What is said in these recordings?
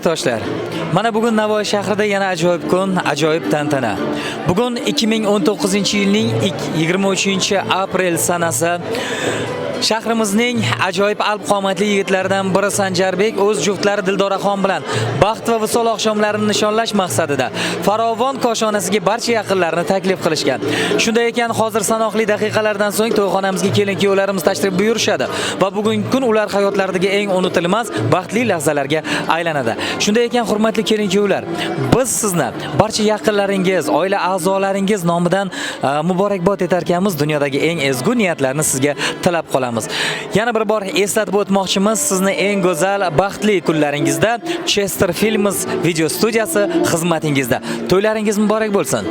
yurtdoshlar. Mana bugun Navoiy shahrida yana ajoyib kun, ajoyib tantana. Bugun 2019-yilning 23-aprel sanasi. Shahrimizning ajoyib alp qomatli yigitlaridan biri Sanjarbek o'z juftlari Dildoraxon bilan baxt va visol oqshomlarini nishonlash maqsadida farovon koshonasiga barcha yaqinlarini taklif qilishgan. Shunday ekan, hozir sanoqli daqiqalardan so'ng to'yxonamizga kelin-kuyovlarimiz tashrif buyurishadi va bugungi kun ular hayotlaridagi eng unutilmas baxtli lahzalarga aylanadi. Shunday ekan, hurmatli kelin-kuyovlar, biz sizni barcha yaqinlaringiz, oila a'zolaringiz nomidan muborakbod etar ekanmiz. Dunyodagi eng ezgu niyatlarni sizga tilab qolamiz. Yana bir bor eslatib o'tmoqchimiz, sizni eng go'zal, baxtli kunlaringizda Chester Films video studiyasi xizmatingizda. To'ylaringiz muborak bo'lsin.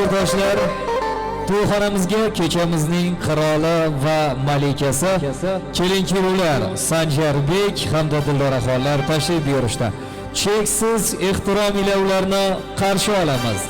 Yurtdoshlar, to'yxonamizga kechamizning qiroli va malikasi kelin-kuyovlar Sanjarbek hamda Dildoraxonlar tashrif buyurishdi. Cheksiz ehtirom ila ularni qarshi olamiz.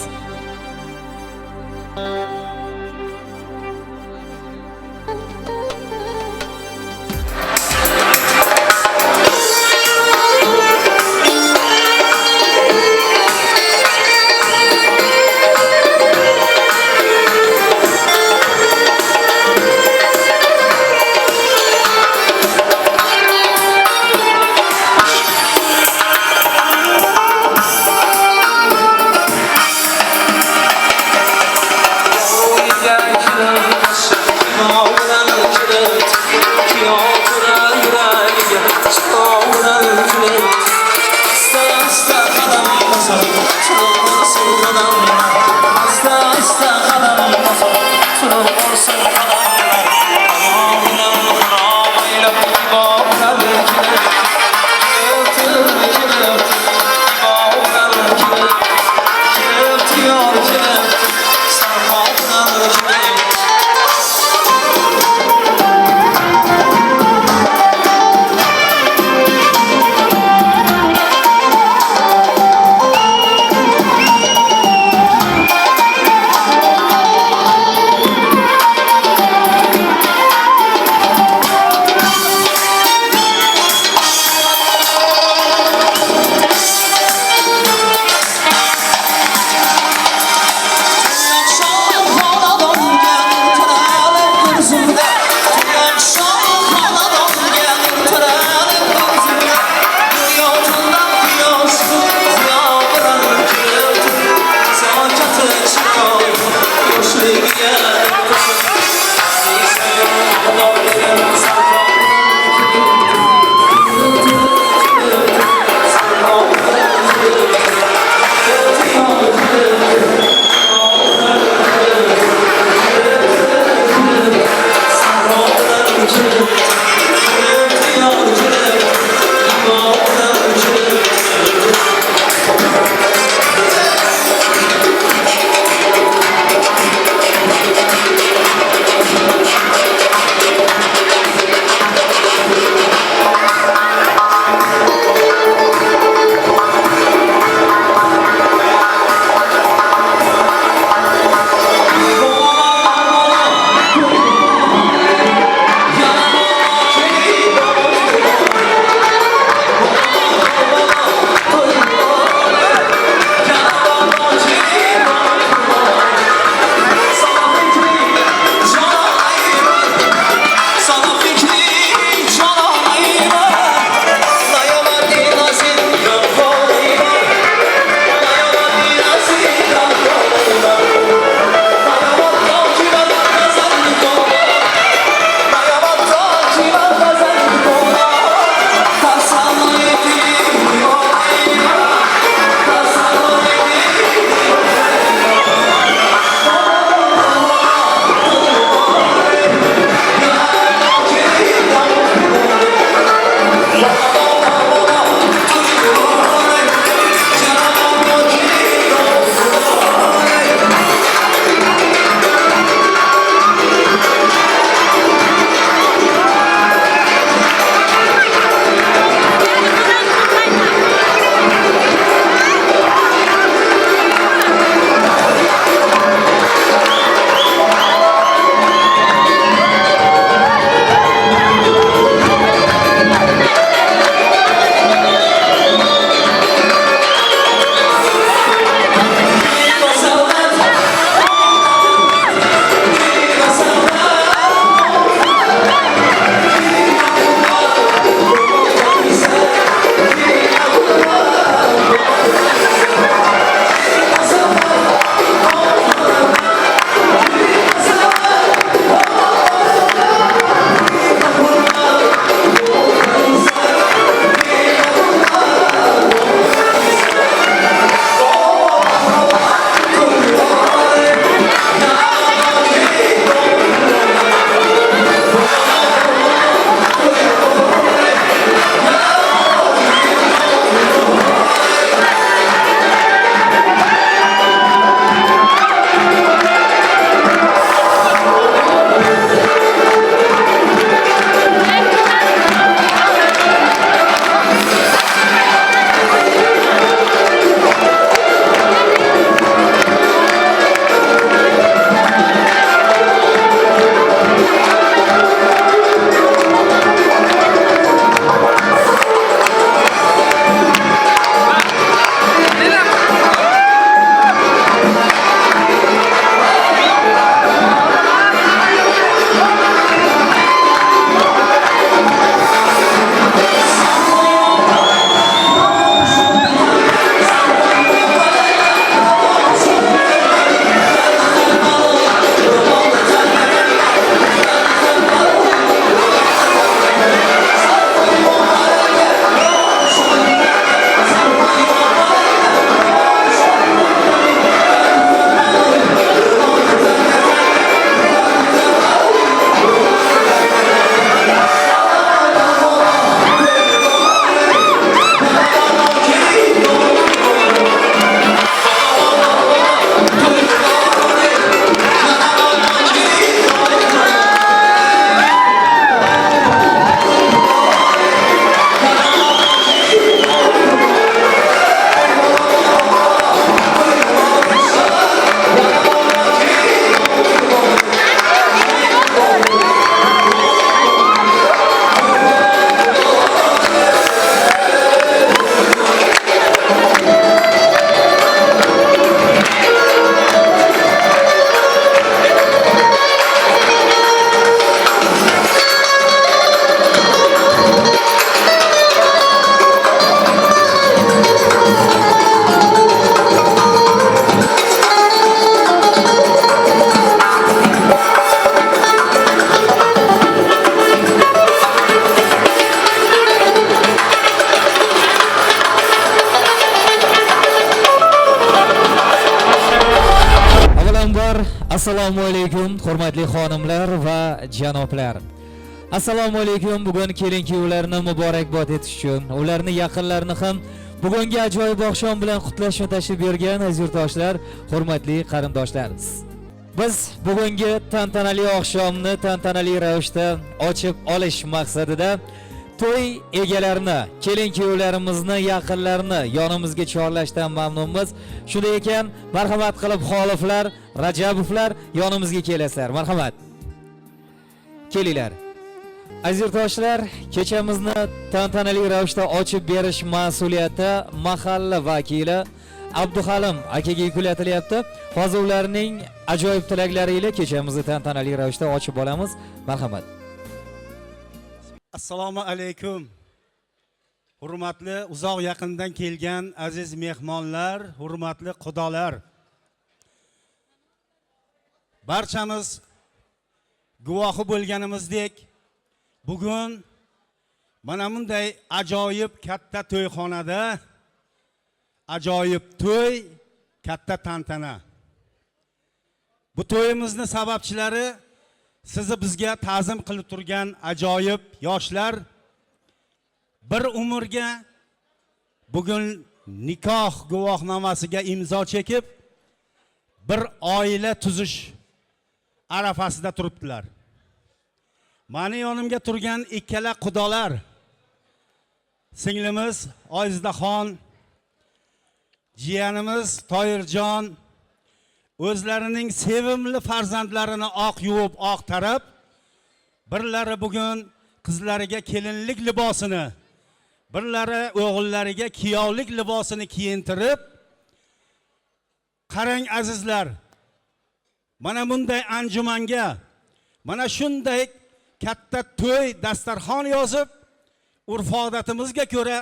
Assalomu alaykum hurmatli xonimlar va janoblar. Assalomu alaykum. Bugun kelin-kuyovlarni muborakbod etish uchun, ularni yaqinlarini ham bugungi ajoyib oqshom bilan qutlashga tashrif buyurgan aziz yurtdoshlar, hurmatli qarindoshlar. Biz bugungi tantanali oqshomni tantanali ravishda ochib olish maqsadida to'y egalarini, kelin-kuyovlarimizni, yaqinlarini yonimizga chorlashdan mamnunmiz. Shunday ekan, marhamat qilib Xoliflar, Rajabovlar yonimizga kelasizlar. Marhamat. Kelinglar. Aziz yurtdoshlar, kechamizni tantanali ravishda ochib berish mas'uliyati mahalla vakili Abduhalim akaga yuklatilyapti. Hozir ularning ajoyib tilaklari ila kechamizni tantanali ravishda ochib olamiz. Marhamat. Assalomu alaykum. Hurmatli uzoq yaqindan kelgan aziz mehmonlar, hurmatli xudolar. Barchamiz guvohi bo'lganimizdek, bugun mana bunday ajoyib katta to'yxonada ajoyib to'y, katta tantana. Bu to'yimizni sababchilari sizni bizga ta'zim qilib turgan ajoyib yoshlar, bir umrga bugun nikoh guvohnomasiga imzo chekib, bir oila tuzish arafasida turibdilar. Mani yonimga turgan ikkala xudolar, singlimiz Oyizidaxon, jiyanimiz Toyirjon o'zlarining sevimli farzandlarini oq yuvib, oq tarab, birlari bugun qizlariga kelinlik libosini, birlari o'g'illariga kuyovlik libosini kiyintirib, qarang azizlar, mana bunday anjumanga, mana shunday katta to'y dasturxon yozib, urf-odatimizga ko'ra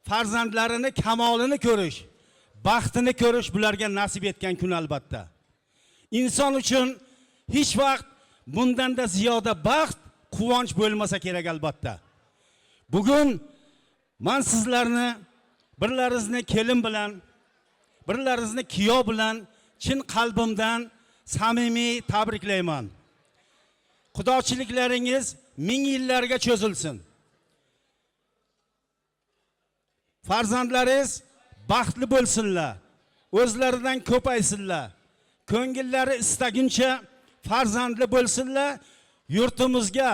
farzandlarini kamolini ko'rish, baxtini ko'rish bularga nasib etgan kun albatta. Inson uchun hech vaqt bundan-da ziyoda baxt, quvonch bo'lmasa kerak albatta. Bugun men sizlarni birlaringizni kelin bilan, birlaringizni kuyov bilan chin qalbimdan samimiy tabriklayman. Xudochiliklaringiz ming yillarga cho'zilsin. Farzandlaringiz baxtli bo'lsinlar, o'zlaridan ko'paysinlar, ko'ngillari istaguncha farzandli bo'lsinlar, yurtimizga,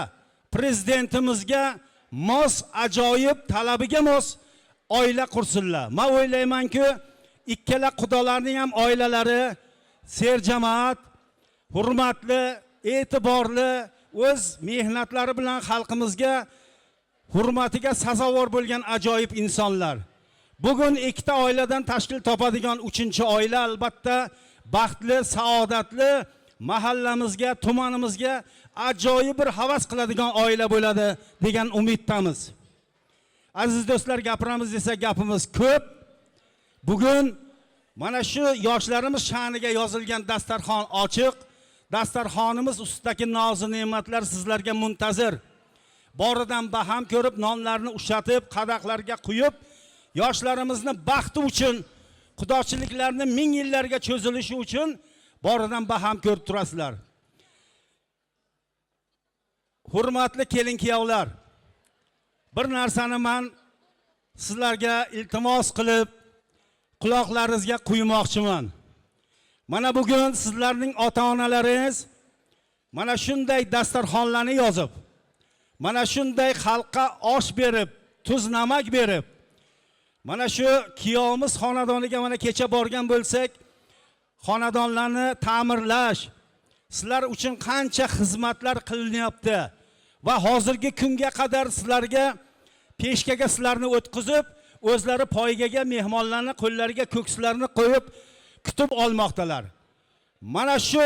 prezidentimizga mos ajoyib talabiga mos oila qursinlar. Men o'ylaymanki, ikkala xudolarning ham oilalari serjamoat, hurmatli, e'tiborli, o'z mehnatlari bilan xalqimizga hurmatiga sazovor bo'lgan ajoyib insonlar. Bugun ikkita oiladan tashkil topadigan 3-oila albatta baxtli, saodatli, mahallamizga, tumanimizga ajoyib bir havas qiladigan oila bo'ladi degan umiddamiz. Aziz do'stlar, gapiramiz desa gapimiz ko'p. Bugun mana shu yoshlarimiz sha'niga yozilgan dasturxon ochiq. Dasturxonimiz ustidagi noz-ne'matlar sizlarga muntazir. Boridan baham ko'rib, nonlarni ushatib, qadaqlarga quyib, yoshlarimizni baxti uchun, xudochiliklarni ming yillarga cho'zilishi uchun boridan baham ko'rib turasizlar. Hurmatli kelin-kuyovlar, bir narsani men sizlarga iltimos qilib, quloqlaringizga quymoqchiman. Mana bugun sizlarning ota-onalaringiz mana shunday dasturxonlarni yozib, mana shunday xalqqa osh berib, tuz namak berib, mana shu kuyovimiz xonadoniga mana kecha borgan bo'lsak, xonadonlarni ta'mirlash, sizlar uchun qancha xizmatlar qilinyapti va hozirgi kunga qadar sizlarga peshkaga sizlarni o'tkazib, o'zlari poygaga mehmonlarni qo'llariga ko'kslarini qo'yib kutib olmoqdalar. Mana shu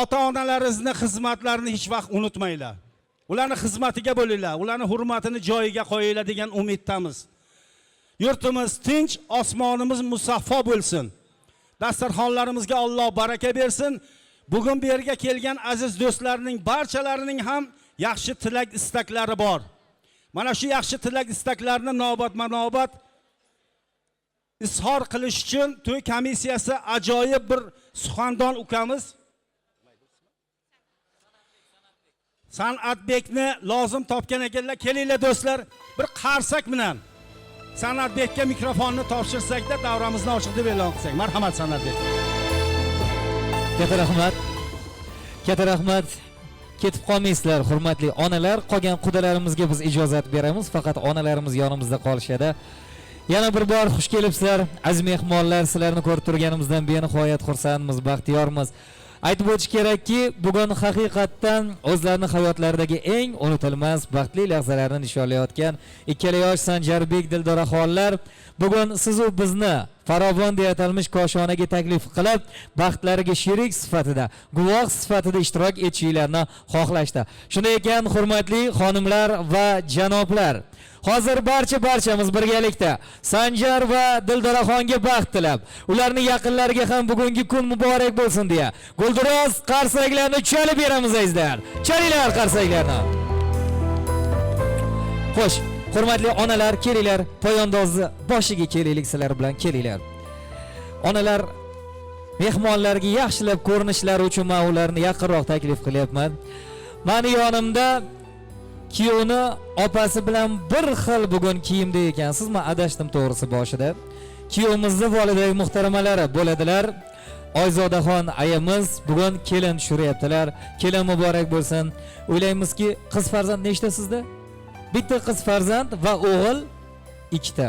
ota-onalaringizni xizmatlarini hech vaqt unutmanglar. Ularning xizmatiga bo'linglar, ularning hurmatini joyiga qo'yinglar degan umiddamiz. Yurtimiz tinch, osmonimiz musaffo bo'lsin. Dasturxonlarimizga Alloh baraka bersin. Bugun bu yerga kelgan aziz do'stlarning barchalarining ham yaxshi tilak istaklari bor. Mana shu yaxshi tilak istaklarni navbat-manobat izhor qilish uchun to'y komissiyasi ajoyib bir suxandon ukamiz San'atbekni lozim topgan ekanlar. Kelinglar do'stlar, bir qarsak bilan San'atbekka mikrofonni topshirsak-da davramizni ochiq deb e'lon qilsak. Marhamat San'atbek. Katta rahmat. Katta rahmat. Ketib qolmaysizlar, hurmatli onalar. Qolgan qudalarimizga biz ijozat beramiz, faqat onalarimiz yonimizda qolishadi. Yana bir bor xush kelibsizlar. Aziz mehmonlar, sizlarni ko'rib turganimizdan benihoyat xursandmiz, baxtiyormiz. Aytib o'tish kerakki, bugun haqiqatdan o'zlarining hayotlaridagi eng unutilmas baxtli lahzalarni nishonlayotgan ikkala yosh Sanjarbek Dildoraxonlar bugun siz u bizni farovon deya atalmish koshonaga taklif qilib, baxtlariga sherik sifatida, guvoh sifatida ishtirok etishinglarni xohlashdi. Shunday ekan, hurmatli xonimlar va janoblar, hozir barchamiz birgalikda Sanjar va Dildoraxonga baxt tilab, ularning yaqinlariga ham bugungi kun muborak bo'lsin deya gulduros qarsaklarni chalib beramiz azizlar. Chalinglar qarsaklarni. Xo'sh, hurmatli onalar, kelinglar, poyondozni boshiga kelaylik, sizlar bilan kelinglar. Onalar, mehmonlarga yaxshilab ko'rinishlari uchun men ularni yaqinroq taklif qilyapman. Meni yonimda kuyovni opasi bilan bir xil bugun kiyimda ekansiz. Men adashdim to'g'risi boshida. Kuyovimizni voliday muhtaramalari bo'ladilar. Oyzodaxon ayamiz bugun kelin tushiryaptilar. Kelin muborak bo'lsin. O'ylaymizki, qiz farzand nechta sizda? Bitta qiz farzand va o'g'il ikkita.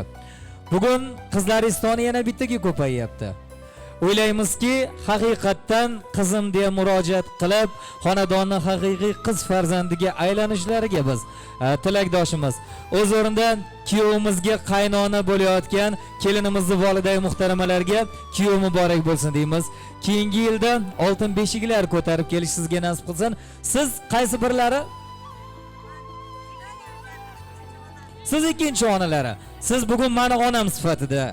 Bugun qizlaringiz soni yana bittaga ko'payyapti. O'ylaymizki, haqiqatdan qizim deya murojaat qilib, xonadonning haqiqiy qiz farzandiga aylanishlariga biz tilakdoshimiz. O'z o'rnidan kuyovimizga qaynona bo'layotgan kelinimizni voliday muhtaramalarga kuyov muborak bo'lsin deymiz. Keyingi yilda oltin beshiklar ko'tarib kelish sizga nasib qilsin. Siz qaysi birlari? Siz ikkinchi onalari. Siz bugun meni onam sifatida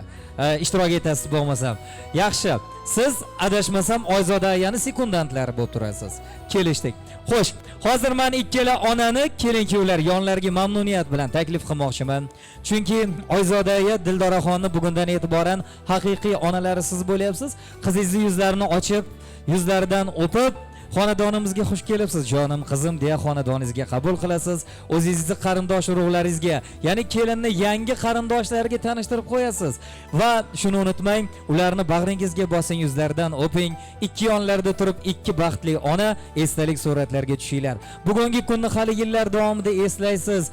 ishtirok etasiz bo'lmasam. Yaxshi. Siz adashmasam Oyzoda ayani sekundantlari bo'lib turasiz. Kelishdik. Xo'sh, hozir men ikkala onani kelin-kuyovlar yonlariga mamnuniyat bilan taklif qilmoqchiman. Chunki Oyzoda aya Dildoraxonni bugundan e'tiboran haqiqiy onalari siz bo'lyapsiz. Qizingizni yuzlarini ochib, yuzlaridan o'pib, xonadonimizga xush kelibsiz jonim qizim deya xonadoningizga qabul qilasiz. O'zingizni qarindosh urug'laringizga, ya'ni kelinni yangi qarindoshlariga tanishtirib qo'yasiz va shuni unutmang, ularni bag'ringizga bosing, yuzlaridan o'ping. Ikki yonlarida turib ikki baxtli ona esdalik suratlarga tushinglar. Bugungi kunni hali yillar davomida eslaysiz,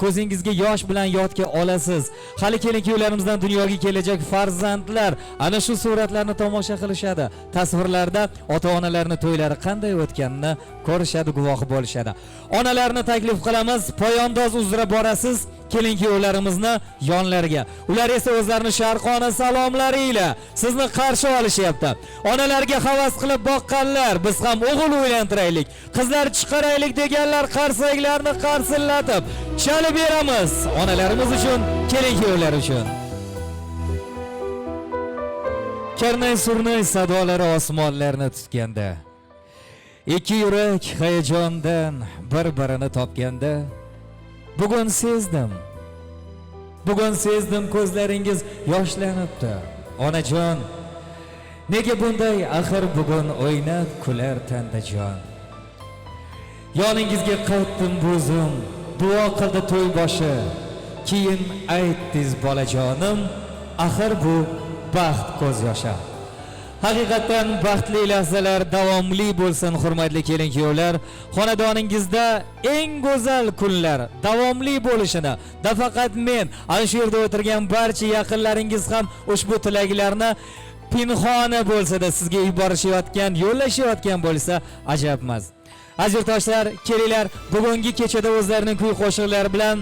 ko'zingizga yosh bilan yodga olasiz. Hali kelin-kuyovlarimizdan dunyoga kelajak farzandlar ana shu suratlarni tomosha qilishadi. Tasvirlarda ota-onalarning to'ylari qanday o'tganini ko'rishadi, guvohi bo'lishadi. Onalarni taklif qilamiz, poyondoz uzra borasiz kelin-kuyovlarimizni yonlariga. Ular esa o'zlarining sharqona salomlari ila sizni qarshi olishyapti. Onalarga havas qilib boqqanlar, biz ham o'g'il uylantiraylik, qizlar chiqaraylik deganlar qarsaklarni qarsillatib chalib beramiz. Onalarimiz uchun, kelin-kuyovlar uchun. Karnay-surnay sadolari osmonlarni tutganda, ikki yurak hayajondan bir-birini topganda, bugun sezdim ko'zlaringiz yoshlanibdi. Onajon, nega bunday axir bugun o'ynab kular tandajon. Yoningizga qaytdim buzum, duo qildi to'y boshi. Keyin aytdingiz bolajonim, axir bu baxt ko'z yoshi. Haqiqatan baxtli lahzalar davomli bo'lsin, hurmatli kelin-kuyovlar. Xonadoningizda eng go'zal kunlar davomli bo'lishini, nafaqat men, ana shu yerda o'tirgan barcha yaqinlaringiz ham ushbu tilaklarni pinhona bo'lsa-da sizga yuborishayotgan, yo'llashayotgan bo'lsa ajab emas. Aziz yurtdoshlar, kelinglar, bugungi kechada o'zlarining kuy qo'shiqlari bilan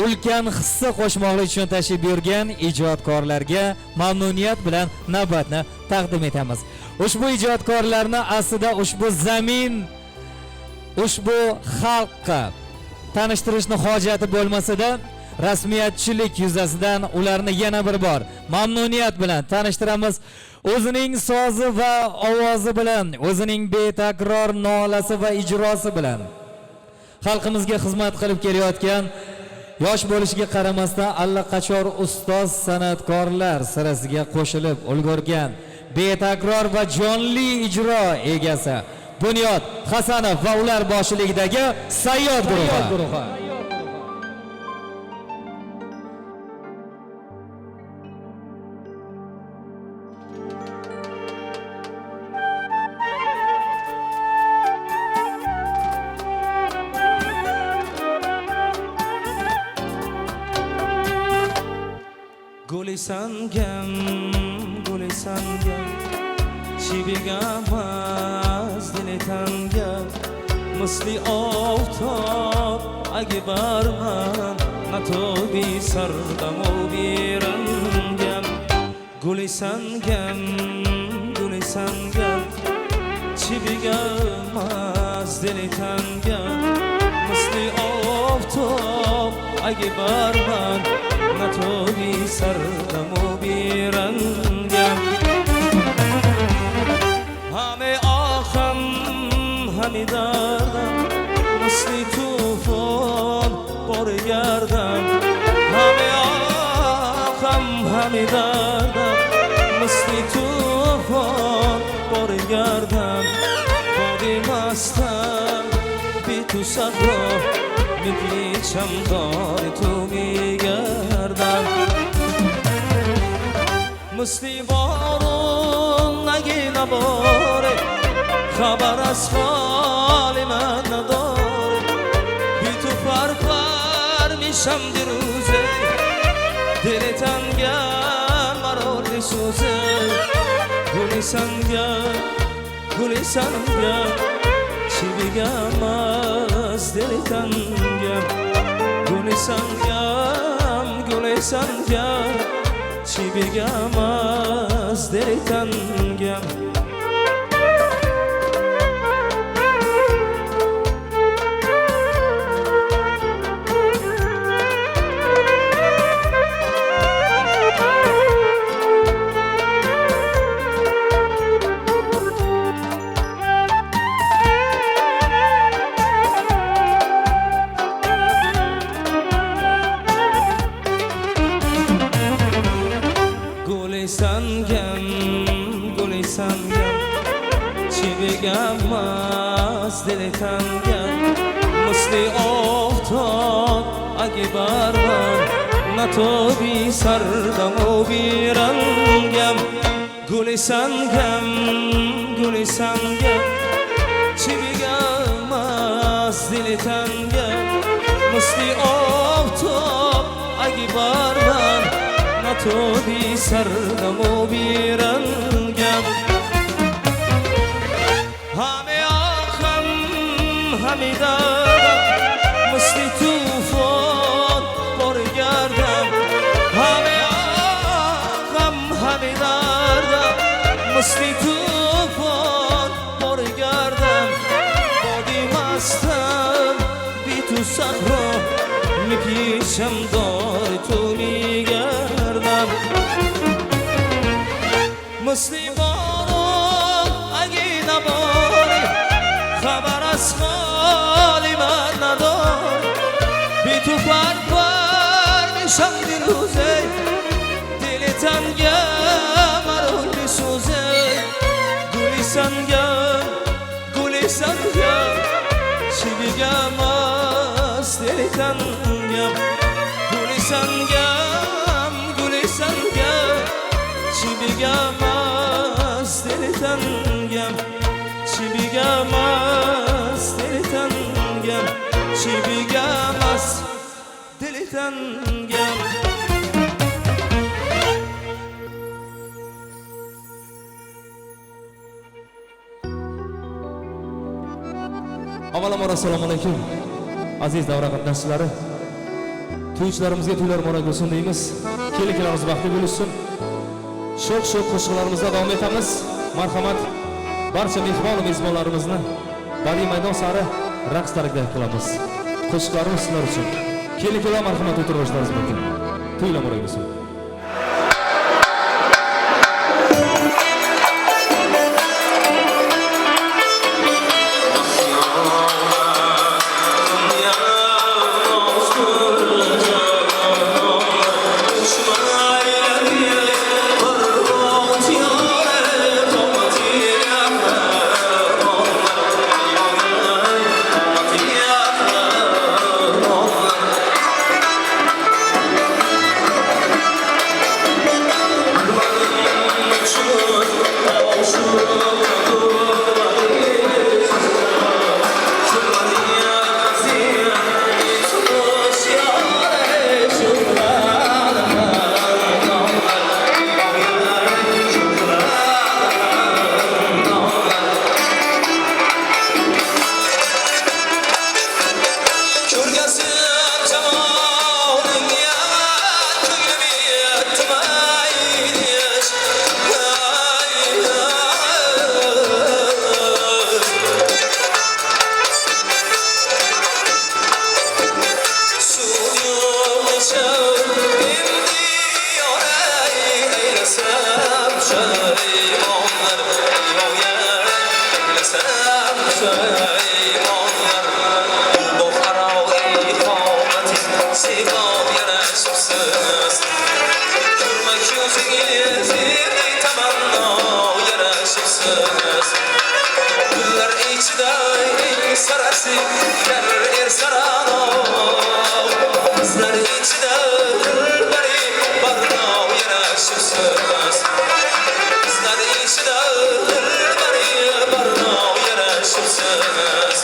ulkan hissa qo'shmoqlik uchun tashrif buyurgan ijodkorlarga mamnuniyat bilan navbatni taqdim etamiz. Ushbu ijodkorlarni aslida ushbu zamin, ushbu xalqqa tanishtirishni hojati bo'lmasa-da, rasmiyatchilik yuzasidan ularni yana bir bor mamnuniyat bilan tanishtiramiz. O'zining sozi va ovozi bilan, o'zining betakror nolasi va ijrosi bilan xalqimizga xizmat qilib kelayotgan, yosh bo'lishiga qaramasdan allaqachon ustoz san'atkorlar sirasiga qo'shilib ulgurgan, betakror va jonli ijro egasi, Bunyod Hasanov va ular boshchiligidagi Sayyod guruhi. Gulisangam, gulisangam, chibigamaz diletangam, misli oftob agi barman, natobi sardamo birangam. Gulisangam, gulisangam, chibigamaz diletangam, misli oftob agi barman, natobi sardamo birangam. Hame aham hami dardam, misli tufon borgardam. Hame aham hami dardam, misli tufon borgardam. Bodi mastam bitu sabro, میپیچم دار تو میگردم مثلی بارون نگی نباره خبر از حال من نداره بی تو فرفر میشم دیروزه دل تنگم مرال میسوزه گلی سنگم گلی سنگم چی بگم از دل تنگم گلی سنگم گلی سنگم چی بگم از دل تنگم بگم از دل تنگم مثل آفتاب اگه بر من نتابی سردم و بیرنگم گل سنگم گل سنگم چی بگم از دل تنگم مثل آفتاب اگه بر من نتابی سردم و بیرنگم همه آخم همی دارم مثل توفان برگردم همه آخم همی دارم مثل توفان برگردم بادی مستم بی تو صحرا میپیچم دار تو میگردم مثل خبر از حال من ندار بی تو فرفر میشم دیروزه دل تنگم مرول میسوزه گلی سنگم گلی سنگم چی بگم از دل تنگم گلی سنگم گلی سنگم چی بگم از دل تنگم چی بگم از دل تنگم چی بگم از دل تنگم Avvalambor assalomu alaykum aziz davra qatnashchilari. To'ychilarimizga to'ylar muborak bo'lsin deymiz. Kelinlarimiz baxtli bo'lsin. Sho'x-sho'x qo'shiqlarimizda davom etamiz. Marhamat barcha mehmon va mezbonlarimizni badiiy maydon sari raqs taklif qilamiz. Qo'shiqlarimiz sizlar uchun. Keling-kelar marhamat o'tirib boshlaymiz mumkin. To'ylar muborak bo'lsin. sigo yarashibsiz Turma ko'zingizni tamanno yarashibsiz Gullar ichida eng sarasi er sarano Qizlar ichida dilbari barno yarashibsiz Qizlar ichida dilbari barno yarashibsiz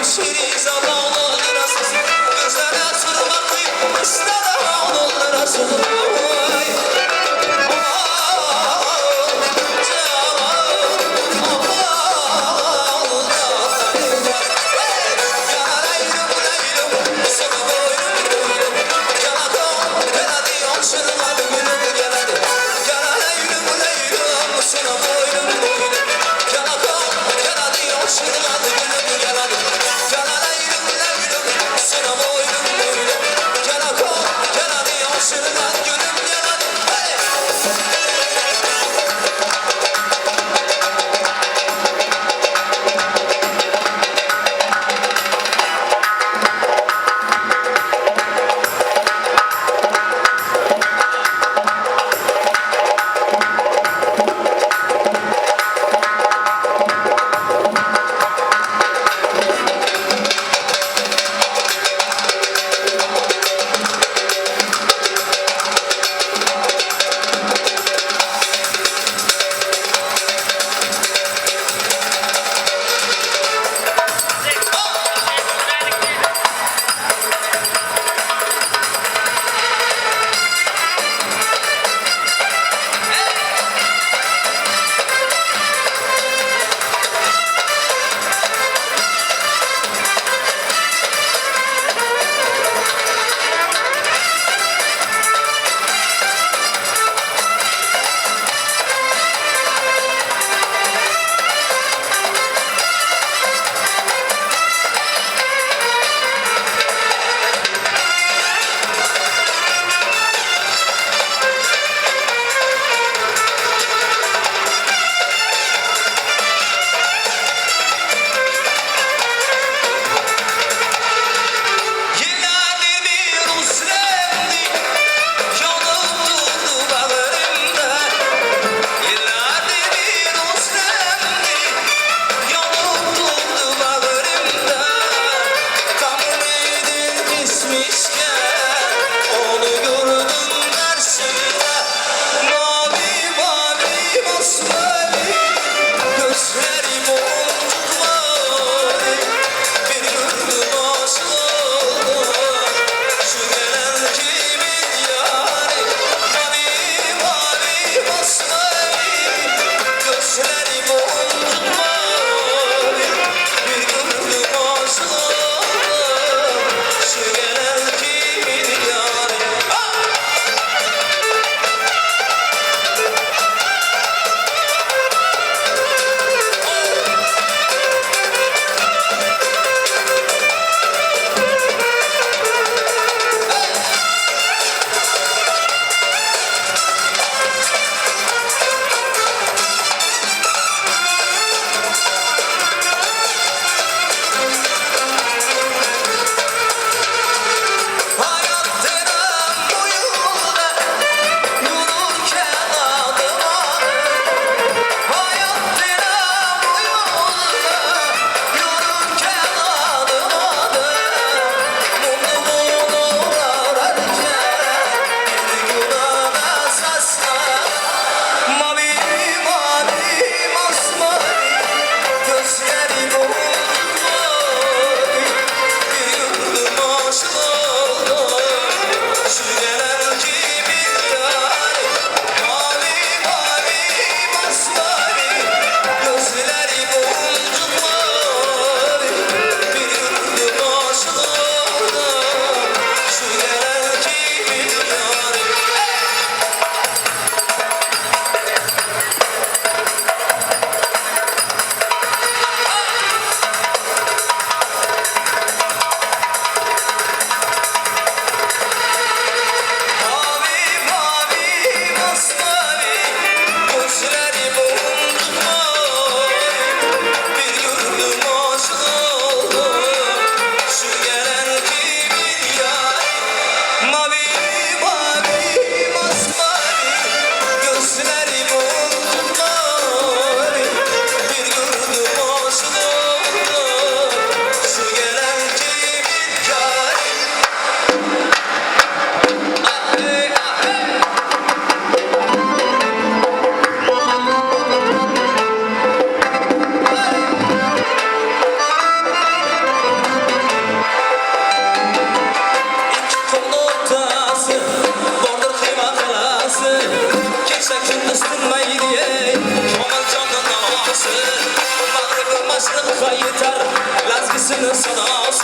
şirin zaman olurasız gözlere sırmak istada olurasız Sana boynum boynum, yana kol, yana diyor, şırılan gülüm.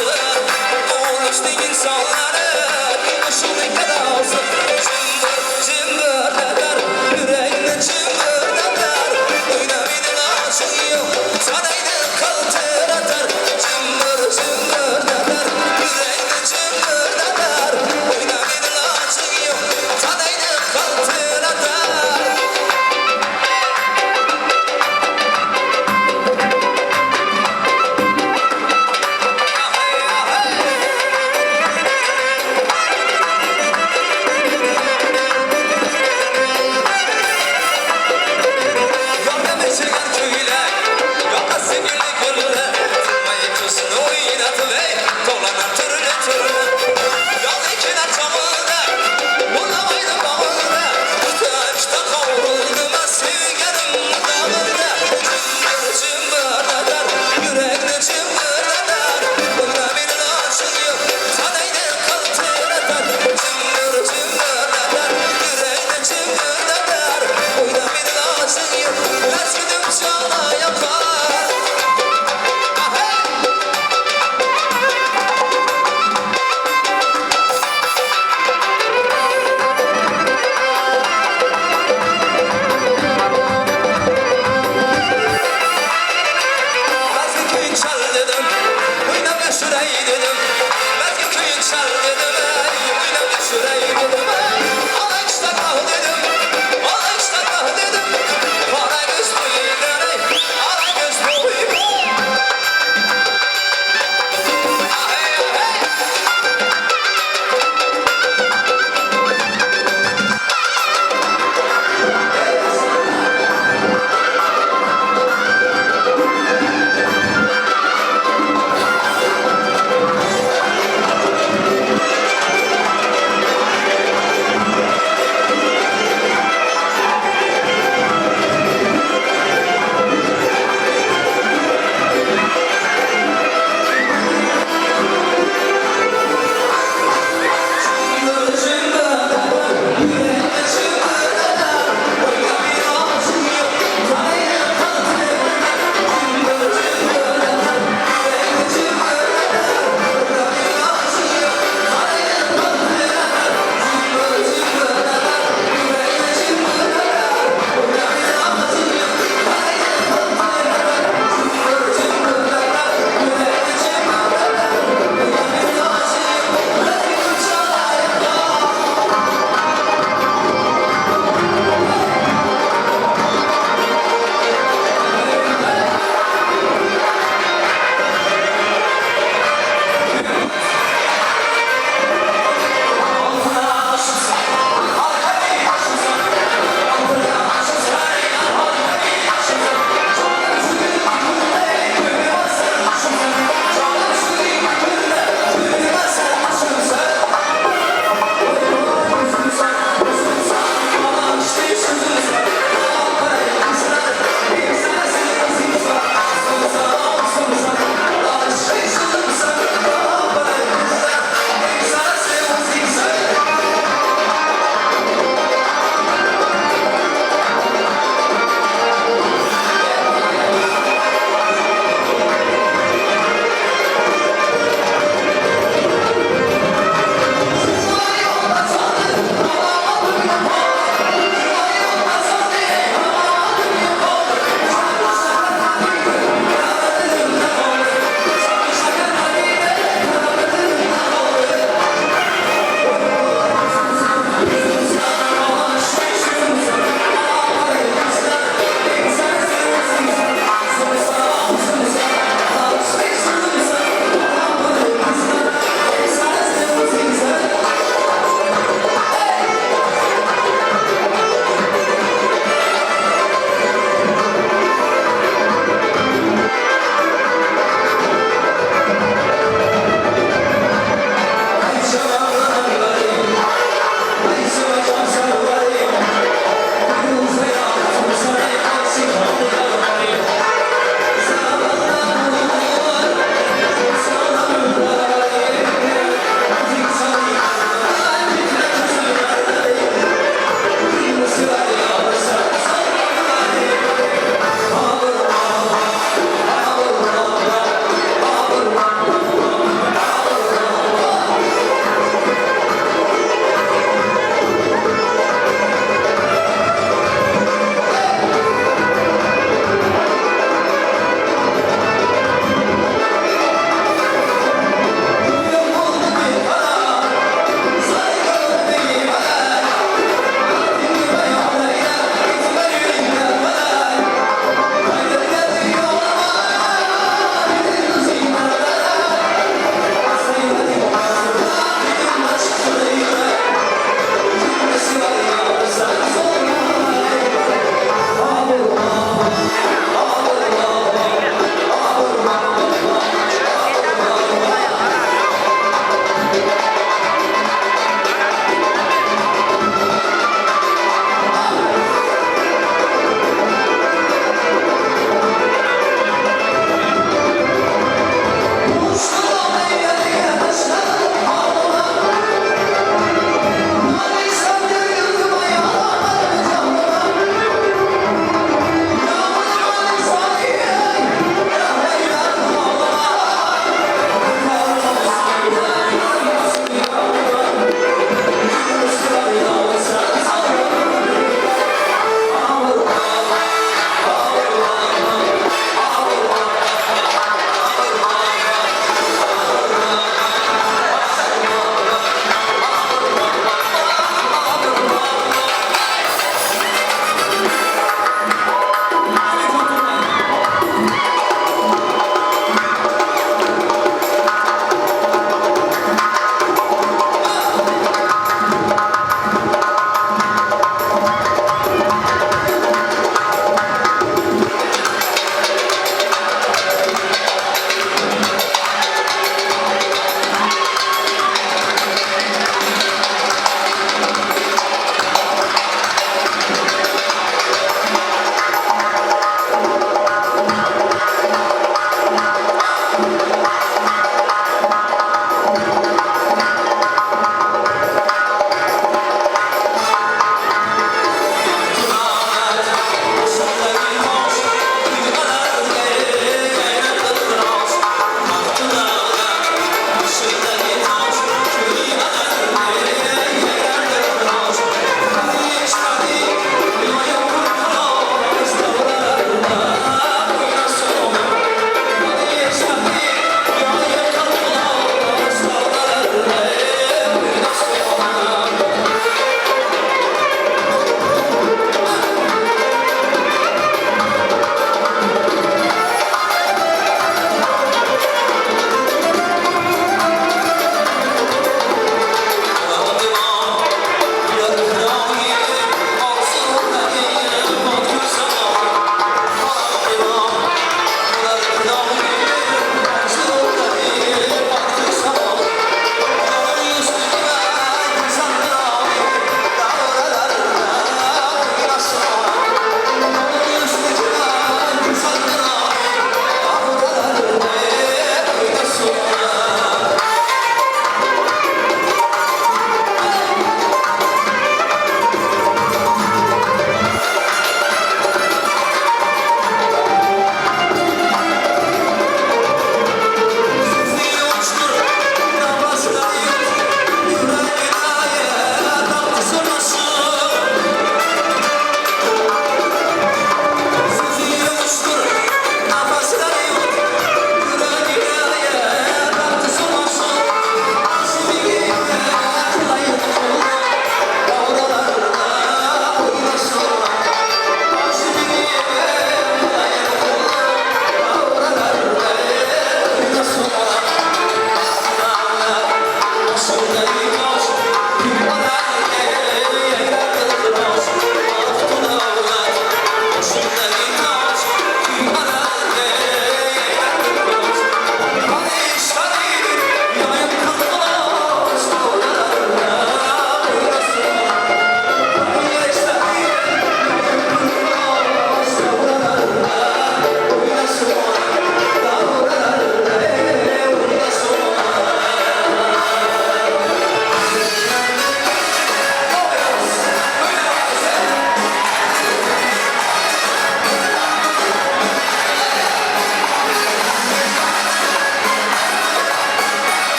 olsun Oğluştuk insanları Hoşunu kadalsın Cımbır cımbır derler Yüreğine cımbır derler Oynamaydı açın yok Sanaydı kaltır atar Cımbır cımbır derler Yüreğine cımbır derler Oynamaydı açın yok Sanaydı kaltır atar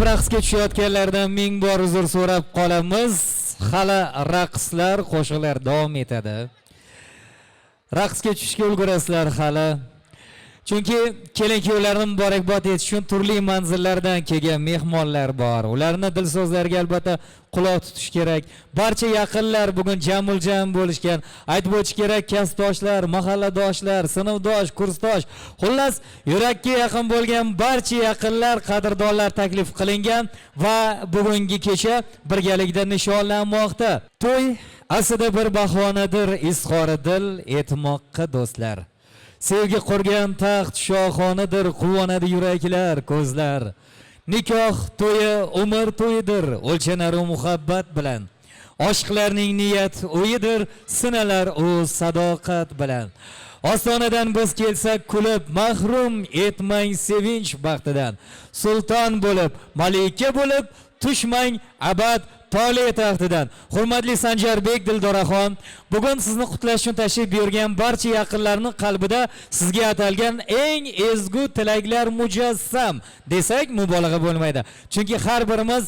raqsga tushayotganlardan ming bor uzr so'rab qolamiz. Hali raqslar, qo'shiqlar davom etadi. Raqsga tushishga ulgurasizlar hali. Chunki kelin-kuyovlarni muborakbod etish uchun turli manzillardan kelgan mehmonlar bor. Ularni dilso'zlariga albatta quloq tutish kerak. Barcha yaqinlar bugun jamul-jam bo'lishgan. Aytib o'tish kerak, kasbdoshlar, mahalladoshlar, sinfdosh, kursdosh, xullas yurakka yaqin bo'lgan barcha yaqinlar, qadrdonlar taklif qilingan va bugungi kecha birgalikda nishonlanmoqda. To'y aslida bir bahonadir, izhori dil etmoqqa do'stlar. Sevgi qurgan taxt shoxonadir, quvonadi yuraklar, ko'zlar. Nikoh to'yi umr to'yidir, o'lchanar muhabbat bilan. Oshiqlarning niyat o'yidir, sinalar u sadoqat bilan. Ostonadan biz kelsak kulib, mahrum etmang sevinch baxtidan. Sulton bo'lib, malika bo'lib, tushmang abad tole taxtidan. Hurmatli Sanjarbek Dildoraxon, bugun sizni qutlash uchun tashrif buyurgan barcha yaqinlarning qalbida sizga atalgan eng ezgu tilaklar mujassam desak mubolag'a bo'lmaydi. Chunki har birimiz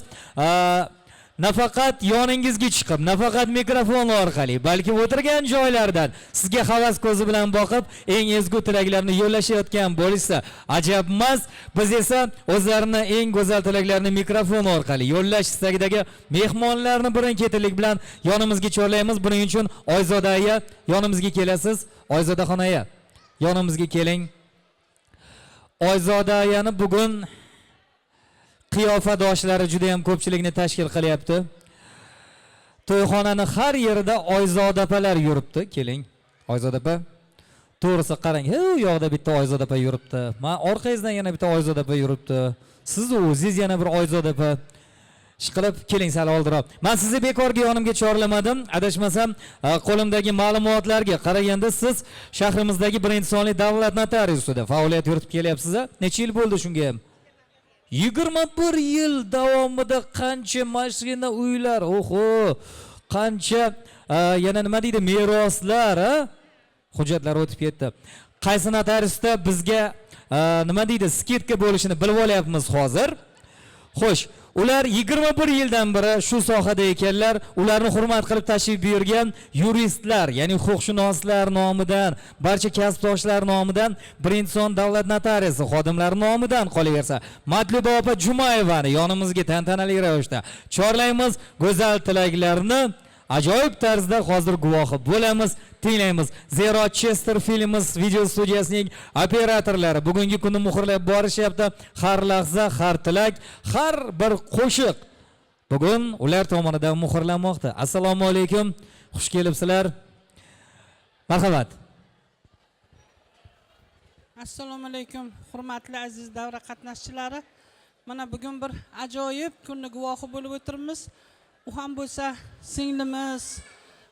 nafaqat yoningizga chiqib, nafaqat mikrofon orqali, balki o'tirgan joylardan sizga havas ko'zi bilan boqib, eng ezgu tilaklarni yo'llashayotgan bo'lsa, ajab emas. Biz esa o'zlarini eng go'zal tilaklarini mikrofon orqali yo'llash istagidagi mehmonlarni birin-ketinlik bilan yonimizga chorlaymiz. Buning uchun Oyzoda aya yonimizga kelasiz. Oyzoda xonaya yonimizga keling. Oyzoda ayani bugun qiyofadoshlari juda ham ko'pchilikni tashkil qilyapti. To'yxonani har yerida Oyzoda opalar yuribdi. Keling, Oyzoda opa. To'g'risi qarang, u yoqda bitta Oyzoda opa yuribdi. Men orqangizdan yana bitta Oyzoda opa yuribdi. Siz o'zingiz yana bir Oyzoda opa. Ishqilib, keling sal oldiroq. Men sizni bekorga yonimga chorlamadim. Adashmasam, qo'limdagi ma'lumotlarga qaraganda siz shahrimizdagi birinchi sonli davlat notariusida faoliyat yuritib kelyapsiz. Necha yil bo'ldi shunga ham? 21 yil davomida qancha mashina uylar, oho, qancha yana nima deydi, meroslar, hujjatlar o'tib ketdi. Qaysi notariusda bizga nima deydi, skidka bo'lishini bilib olyapmiz hozir. Xo'sh, ular 21 yildan beri shu sohada ekanlar. Ularni hurmat qilib tashrif buyurgan yuristlar, ya'ni huquqshunoslar nomidan, barcha kasbdoshlar nomidan, birinchi son davlat notariusi xodimlari nomidan qolaversa, Matluba opa Jumayevani yonimizga tantanali ravishda chorlaymiz. Go'zal tilaklarni ajoyib tarzda hozir guvohi bo'lamiz, tinglaymiz. Zero Chester Films video studiyasining operatorlari bugungi kunni muhrlab borishyapti. Har lahza, har tilak, har bir qo'shiq bugun ular tomonidan muhrlanmoqda. Assalomu alaykum. Xush kelibsizlar. Marhamat. Assalomu alaykum, hurmatli aziz davra qatnashchilari. Mana bugun bir ajoyib kunni guvohi bo'lib o'tiribmiz. U ham bo'lsa singlimiz,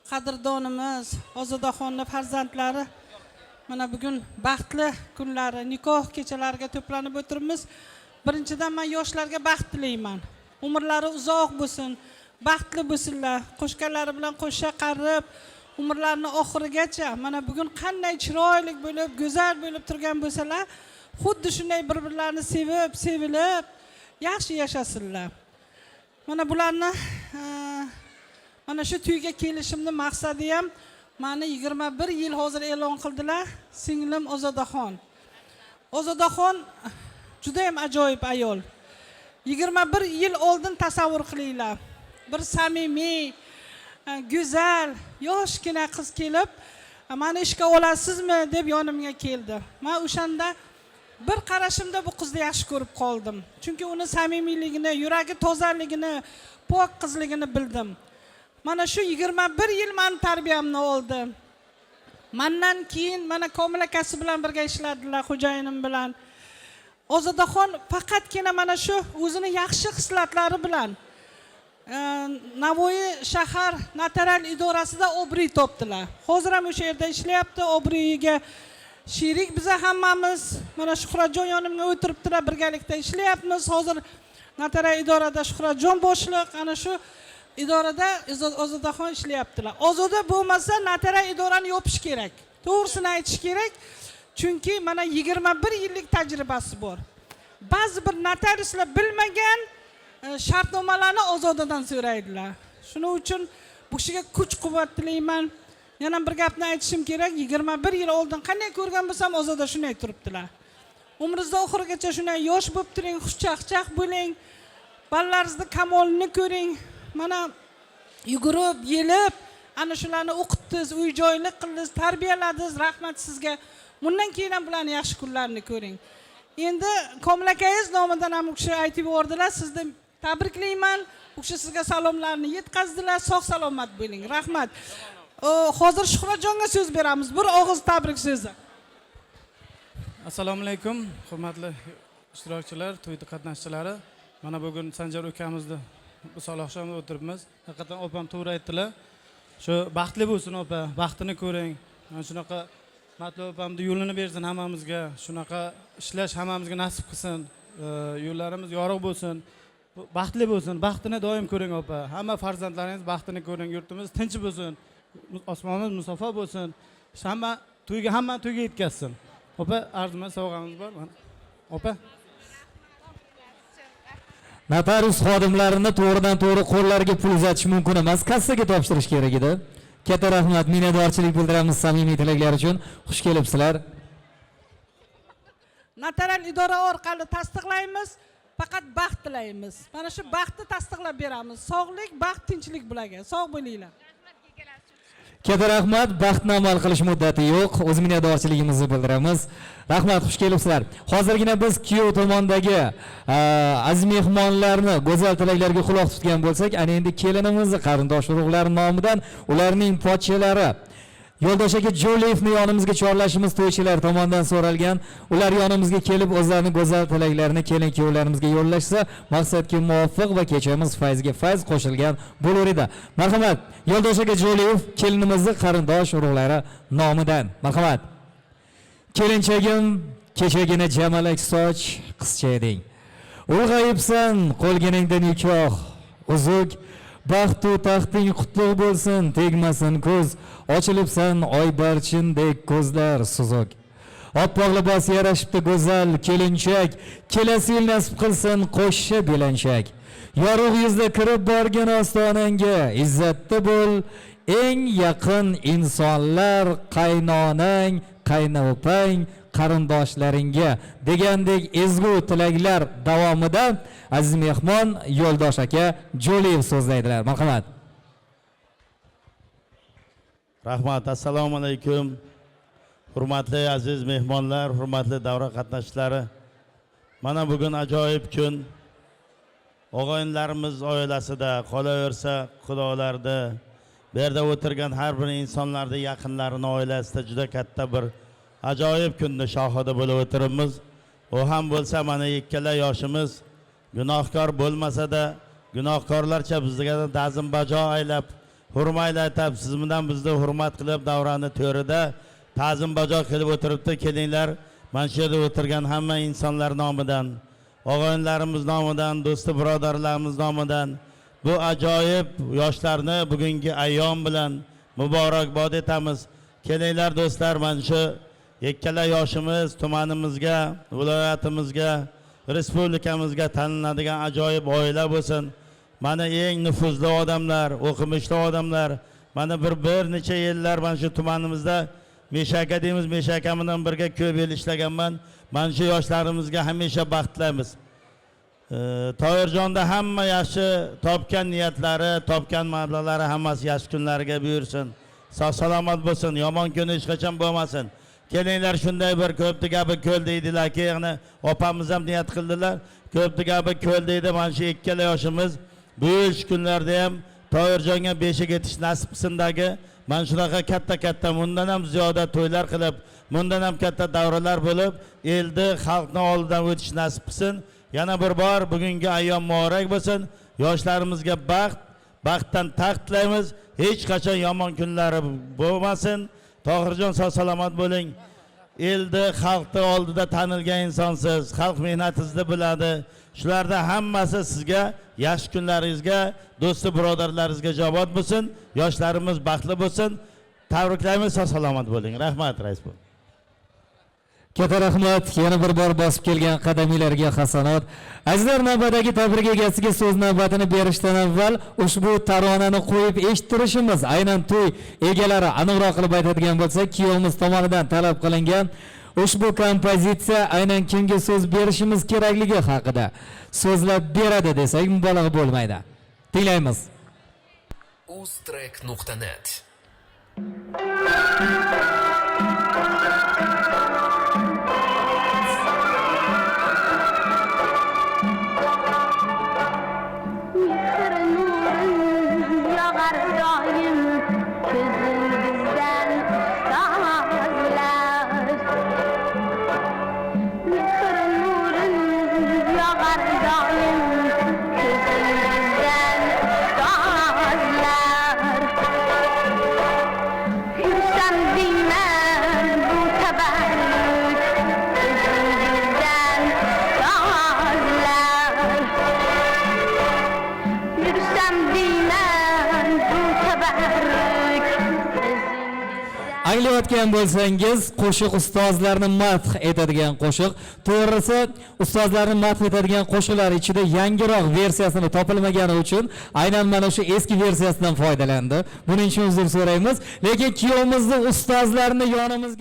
qadrdonimiz Ozodaxonning farzandlari. Mana bugun baxtli kunlari, nikoh kechalariga to'planib o'tiribmiz. Birinchidan men yoshlarga baxt tilayman. Umrlari uzoq bo'lsin, baxtli bo'lsinlar. Qo'shganlari bilan qo'sha qarib, umrlarining oxirigacha mana bugun qanday chiroyli bo'lib, go'zal bo'lib turgan bo'lsalar, xuddi shunday bir-birlarini sevib, sevilib, yaxshi yashasinlar. Mana bularni mana shu to'yga kelishimning maqsadi ham meni 21 yil hozir e'lon qildilar, singlim Ozodaxon. Ozodaxon juda ham ajoyib ayol. 21 yil oldin tasavvur qilinglar. Bir samimiy, go'zal, yoshgina qiz kelib, "Meni ishga olasizmi?" deb yonimga keldi. Men o'shanda bir qarashimda bu qizni yaxshi ko'rib qoldim. Chunki uni samimiyligini, yuragi tozaligini, pok qizligini bildim. Mana shu 21 yil men tarbiyamni oldi. Mendan keyin mana Komil akasi bilan birga ishladilar, xo'jayinim bilan. Ozodaxon faqatgina mana shu o'zini yaxshi xislatlari bilan Navoiy shahar notarial idorasida obro'y topdilar. Hozir ham o'sha yerda ishlayapti, obro'yiga sherik biz hammamiz. Mana Shuhratjon yonimga o'tiribdilar, birgalikda ishlayapmiz. Hozir notarial idorada Shuhratjon boshliq, ana shu idorada Ozodaxon ishlayaptilar. Ozoda bo'lmasa notarial idorani yopish kerak. To'g'risini aytish kerak. Chunki mana 21 yillik tajribasi bor. Ba'zi bir notariuslar bilmagan shartnomalarni Ozodadan so'raydilar. Shuning uchun bu kishiga kuch-quvvat tilayman. Yana bir gapni aytishim kerak. 21 yil oldin qanday ko'rgan bo'lsam, Ozoda shunday turibdilar. Umringizda oxirigacha shunday yosh bo'lib turing, xushchaqchaq bo'ling. Balalaringizni kamolini ko'ring. Mana yugurib, yelib, ana shularni o'qitdingiz, uy-joylik qildingiz, tarbiyaladingiz. Rahmat sizga. Bundan keyin ham bularning yaxshi kunlarini ko'ring. Endi Komil akangiz nomidan ham u kishi aytib yubordilar. Sizni tabriklayman. U kishi sizga salomlarni yetkazdilar. Sog' salomat bo'ling. Rahmat. Hozir Shuhratjonga so'z beramiz. Bir og'iz tabrik so'zi. Assalomu alaykum, hurmatli ishtirokchilar, to'yda qatnashchilari. Mana bugun Sanjar ukamizni bu saloqshomda o'tiribmiz. Haqiqatan opam to'g'ri aytdilar. Shu baxtli bo'lsin opa, baxtini ko'ring. Mana shunaqa matlo opamni yo'lini bersin hammamizga. Shunaqa ishlash hammamizga nasib qilsin. Yo'llarimiz yorug' bo'lsin. Baxtli bo'lsin, baxtini doim ko'ring opa. Hamma farzandlaringiz baxtini ko'ring, yurtimiz tinch bo'lsin. Osmonimiz musaffo bo'lsin. Hamma to'yga yetkazsin. Opa, arzimdan sovg'amiz bor. Opa. Notarius xodimlarini to'g'ridan-to'g'ri qo'llariga pul uzatish mumkin emas, kassaga topshirish kerak edi. Katta rahmat, minnatdorchilik bildiramiz samimiy tilaklar uchun. Xush kelibsizlar. Notarial idora orqali tasdiqlaymiz, faqat baxt tilaymiz. Mana shu baxtni tasdiqlab beramiz. Sog'lik, baxt, tinchlik bularga. Sog' bo'linglar. Katta rahmat, baxtni amal qilish muddati yo'q. O'z minnatdorchiligimizni bildiramiz. Rahmat, xush kelibsizlar. Hozirgina biz kuyov tomondagi aziz mehmonlarni go'zal tilaklarga quloq tutgan bo'lsak, ana endi kelinimizni qarindosh urug'lar nomidan ularning pochchalari Yo'ldosh aka Joliyevni yonimizga chorlashimiz to'ychilar tomonidan so'ralgan. Ular yonimizga kelib o'zlarining go'zal tilaklarini kelin-kuyovlarimizga yo'llashsa, maqsadga muvofiq va kechamiz fayzga fayz qo'shilgan bo'lar edi. Marhamat, Yo'ldosh aka Joliyev kelinimizning qarindosh urug'lari nomidan. Marhamat. Kelinchagim, kechagina jamalak soch qizcha eding. Ulg'ayibsan, qo'lginingda nikoh, uzuk, baxtu taxting qutlug' bo'lsin, tegmasin ko'z, ochilibsan oy barchindek ko'zlar suzuk. Oppoq libos yarashibdi go'zal kelinchak, kelasi yil nasib qilsin qo'shcha belanchak. Yorug' yuzda kirib borgan ostonangga, izzatda bo'l, eng yaqin insonlar qaynonang, qaynopang, qarindoshlaringga degandek ezgu tilaklar davomida aziz mehmon Yo'ldosh aka Joliyev so'zlaydilar. Marhamat. Rahmat, assalomu alaykum. Hurmatli aziz mehmonlar, hurmatli davra qatnashchilari. Mana bugun ajoyib kun. O'g'ayinlarimiz oilasida qolaversa, xudolarda bu yerda o'tirgan har bir insonlarning yaqinlarini oilasida juda katta bir ajoyib kunni shohida bo'lib o'tiribmiz. U ham bo'lsa mana ikkala yoshimiz gunohkor bo'lmasa-da, gunohkorlarcha bizga dazim bajo aylab, hurmat aytab, siz bilan bizni hurmat qilib davrani to'rida ta'zim bajo qilib o'tiribdi. Kelinglar, mana shu yerda o'tirgan hamma insonlar nomidan, o'g'ayinlarimiz nomidan, do'sti birodarlarimiz nomidan bu ajoyib yoshlarni bugungi ayyom bilan muborakbod etamiz. Kelinglar do'stlar, mana shu ikkala yoshimiz tumanimizga, viloyatimizga, respublikamizga tanlanadigan ajoyib oila bo'lsin. Mana eng nufuzli odamlar, o'qimishli odamlar, mana bir necha yillar mana shu tumanimizda Meshaka deymiz, Meshaka bilan birga ko'p yil ishlaganman. Mana shu yoshlarimizga hamisha baxt tilaymiz. Toyirjonda hamma yaxshi topgan niyatlari, topgan mablag'lari hammasi yaxshi kunlarga buyursin. Sog' salomat bo'lsin, yomon kun hech qachon bo'lmasin. Kelinglar, shunday bir ko'pni gapi ko'l deydilar-ki, ya'ni opamiz ham niyat qildilar. Ko'pni gapi ko'l deydi. Mana shu ikkala yoshimiz bu kunlarda ham Toyirjonga beshik etish nasib qilsindagi mana shunaqa katta bundan ham ziyoda to'ylar qilib, bundan ham katta davralar bo'lib, elni, xalqni oldidan o'tish nasib qilsin. Yana bir bor bugungi ayyom muborak bo'lsin. Yoshlarimizga baxtdan taxt tilaymiz. Hech qachon yomon kunlari bo'lmasin. Tohirjon, sog' salomat bo'ling. Elni, xalqni oldida tanilgan insonsiz, xalq mehnatingizni biladi. Shularda hammasi sizga, yaxshi kunlaringizga, do'sti birodarlaringizga javob bo'lsin. Yoshlarimiz baxtli bo'lsin. Tabriklaymiz, sog' salomat bo'ling. Rahmat, rais bo'ling. Katta rahmat, yana bir bor bosib kelgan qadaminglarga hasanat. Azizlar, navbatdagi tabrik egasiga so'z navbatini berishdan avval ushbu taronani qo'yib eshittirishimiz, aynan to'y egalari aniqroq qilib aytadigan bo'lsak, kuyovimiz tomonidan talab qilingan ushbu kompozitsiya aynan kimga so'z berishimiz kerakligi haqida so'zlab beradi desak mubolag'a bo'lmaydi. Tinglaymiz. Uztrack.net Mehr nurun yağar daim gözümüzden damlalar. Mehr nurun yağar daim gözümüzden damlalar. Yüksem bilmem bu teberrük gözümüzden damlalar. Yürüsem bilmem bu teberrük Anglayotgan bo'lsangiz, qo'shiq ustozlarni madh etadigan qo'shiq. To'g'risi, ustozlarni madh etadigan qo'shiqlar ichida yangiroq versiyasini topilmagani uchun aynan mana shu eski versiyasidan foydalandi. Buning uchun uzr so'raymiz. Lekin kuyovimizni ustozlarni yonimizga